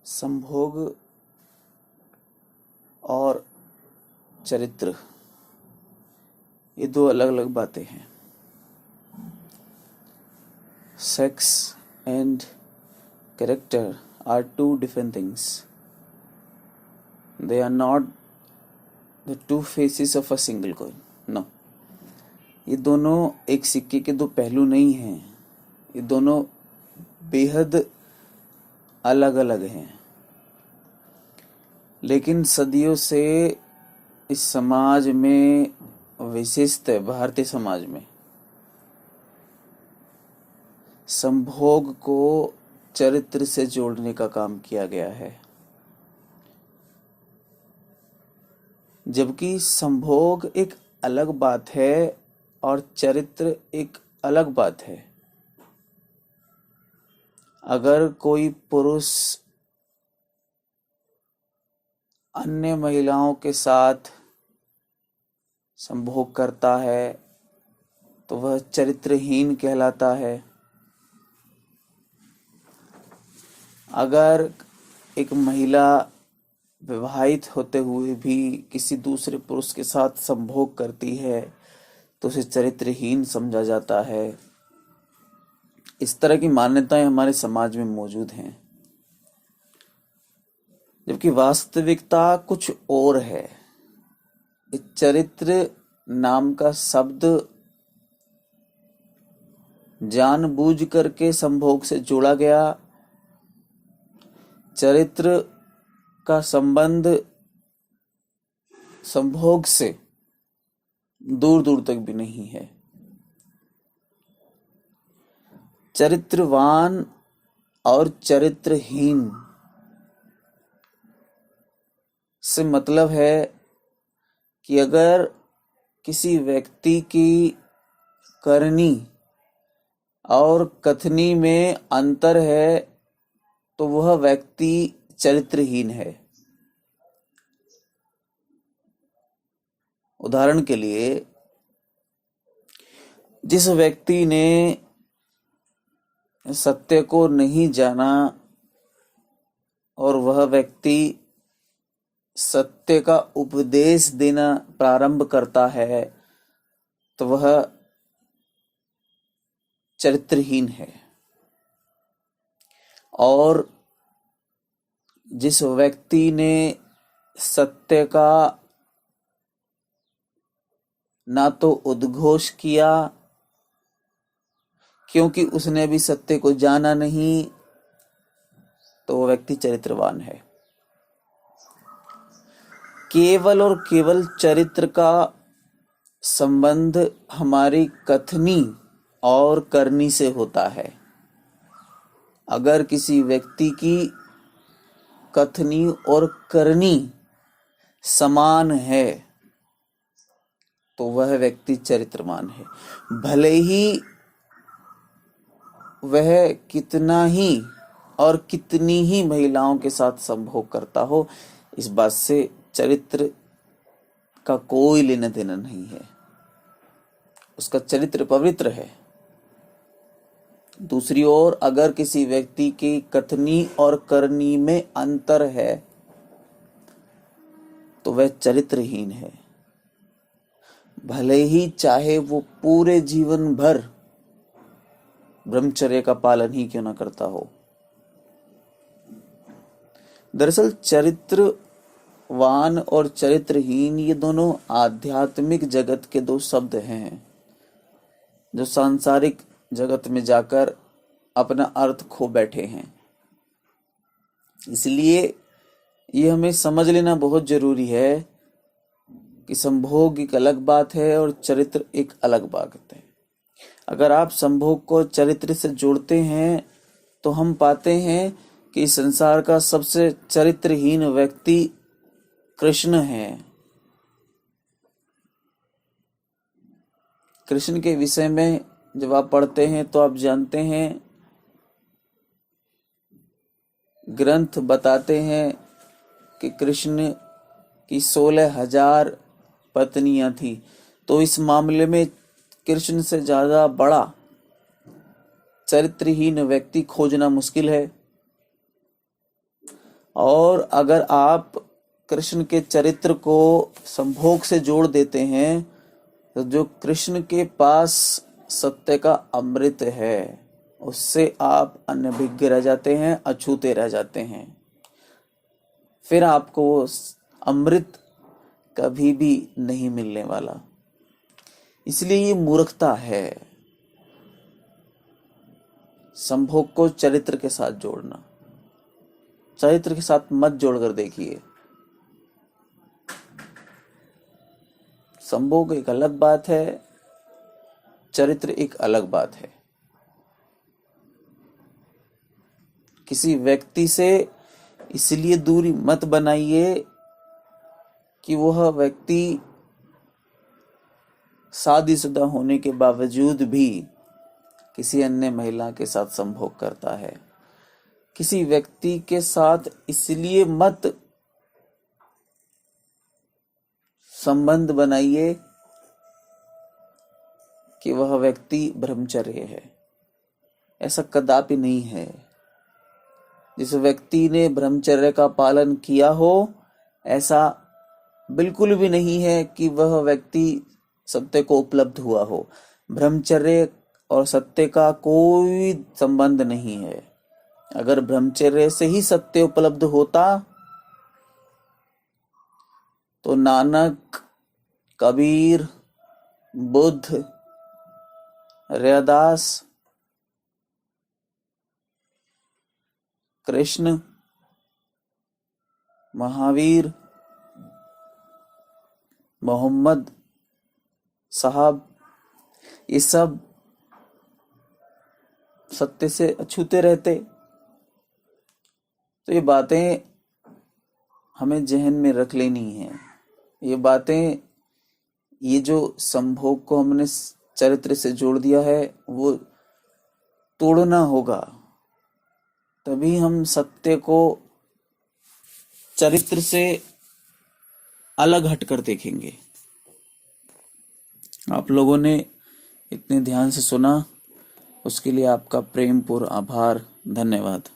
संभोग और चरित्र ये दो अलग अलग बातें हैं। Sex and character are two different things. They are not the two faces of a single coin. No. ये दोनों एक सिक्के के दो पहलू नहीं हैं. ये दोनों बेहद अलग अलग हैं. लेकिन सदियों से इस समाज में, विशेषतः भारतीय समाज में, संभोग को चरित्र से जोड़ने का काम किया गया है. जबकि संभोग एक अलग बात है और चरित्र एक अलग बात है. अगर कोई पुरुष अन्य महिलाओं के साथ संभोग करता है तो वह चरित्रहीन कहलाता है. अगर एक महिला विवाहित होते हुए भी किसी दूसरे पुरुष के साथ संभोग करती है तो उसे चरित्रहीन समझा जाता है. इस तरह की मान्यताएं हमारे समाज में मौजूद हैं. जबकि वास्तविकता कुछ और है. इस चरित्र नाम का शब्द जानबूझ करके संभोग से जोड़ा गया. चरित्र का संबंध संभोग से दूर दूर तक भी नहीं है. चरित्रवान और चरित्रहीन से मतलब है कि अगर किसी व्यक्ति की करनी और कथनी में अंतर है तो वह व्यक्ति चरित्रहीन है. उदाहरण के लिए, जिस व्यक्ति ने सत्य को नहीं जाना और वह व्यक्ति सत्य का उपदेश देना प्रारंभ करता है तो वह चरित्रहीन है. और जिस व्यक्ति ने सत्य का ना तो उद्घोष किया क्योंकि उसने भी सत्य को जाना नहीं तो वह व्यक्ति चरित्रवान है. केवल और केवल चरित्र का संबंध हमारी कथनी और करनी से होता है. अगर किसी व्यक्ति की कथनी और करनी समान है तो वह व्यक्ति चरित्रवान है. भले ही वह कितना ही और कितनी ही महिलाओं के साथ संभोग करता हो, इस बात से चरित्र का कोई लेना देना नहीं है. उसका चरित्र पवित्र है. दूसरी ओर अगर किसी व्यक्ति की कथनी और करनी में अंतर है तो वह चरित्रहीन है. भले ही चाहे वो पूरे जीवन भर ब्रह्मचर्य का पालन ही क्यों न करता हो. दरअसल चरित्रवान और चरित्रहीन ये दोनों आध्यात्मिक जगत के दो शब्द हैं जो सांसारिक जगत में जाकर अपना अर्थ खो बैठे हैं. इसलिए ये हमें समझ लेना बहुत जरूरी है कि संभोग एक अलग बात है और चरित्र एक अलग बात है. अगर आप संभोग को चरित्र से जोड़ते हैं तो हम पाते हैं कि संसार का सबसे चरित्रहीन व्यक्ति कृष्ण है. कृष्ण के विषय में जब आप पढ़ते हैं तो आप जानते हैं, ग्रंथ बताते हैं कि कृष्ण की 16,000 पत्नियां थी. तो इस मामले में कृष्ण से ज्यादा बड़ा चरित्रहीन व्यक्ति खोजना मुश्किल है. और अगर आप कृष्ण के चरित्र को संभोग से जोड़ देते हैं तो जो कृष्ण के पास सत्य का अमृत है उससे आप अनभिज्ञ रह जाते हैं, अछूते रह जाते हैं। फिर आपको वो अमृत कभी भी नहीं मिलने वाला। इसलिए ये मूर्खता है संभोग को चरित्र के साथ जोड़ना। चरित्र के साथ मत जोड़कर देखिए। संभोग एक अलग बात है, चरित्र एक अलग बात है। किसी व्यक्ति से इसलिए दूरी मत बनाइए कि वह व्यक्ति शादीशुदा होने के बावजूद भी किसी अन्य महिला के साथ संभोग करता है। किसी व्यक्ति के साथ इसलिए मत संबंध बनाइए कि वह व्यक्ति ब्रह्मचर्य है। ऐसा कदापि नहीं है। जिस व्यक्ति ने ब्रह्मचर्य का पालन किया हो ऐसा बिल्कुल भी नहीं है कि वह व्यक्ति सत्य को उपलब्ध हुआ हो। ब्रह्मचर्य और सत्य का कोई संबंध नहीं है। अगर ब्रह्मचर्य से ही सत्य उपलब्ध होता तो नानक, कबीर, बुद्ध, रैदास, कृष्ण, महावीर, मोहम्मद साहब ये सब सत्य से अछूते रहते। तो ये बातें हमें जहन में रख लेनी है। ये बातें, ये जो संभोग को हमने चरित्र से जोड़ दिया है वो तोड़ना होगा, तभी हम सत्य को चरित्र से अलग हटकर देखेंगे। आप लोगों ने इतने ध्यान से सुना, उसके लिए आपका प्रेमपूर्ण आभार। धन्यवाद।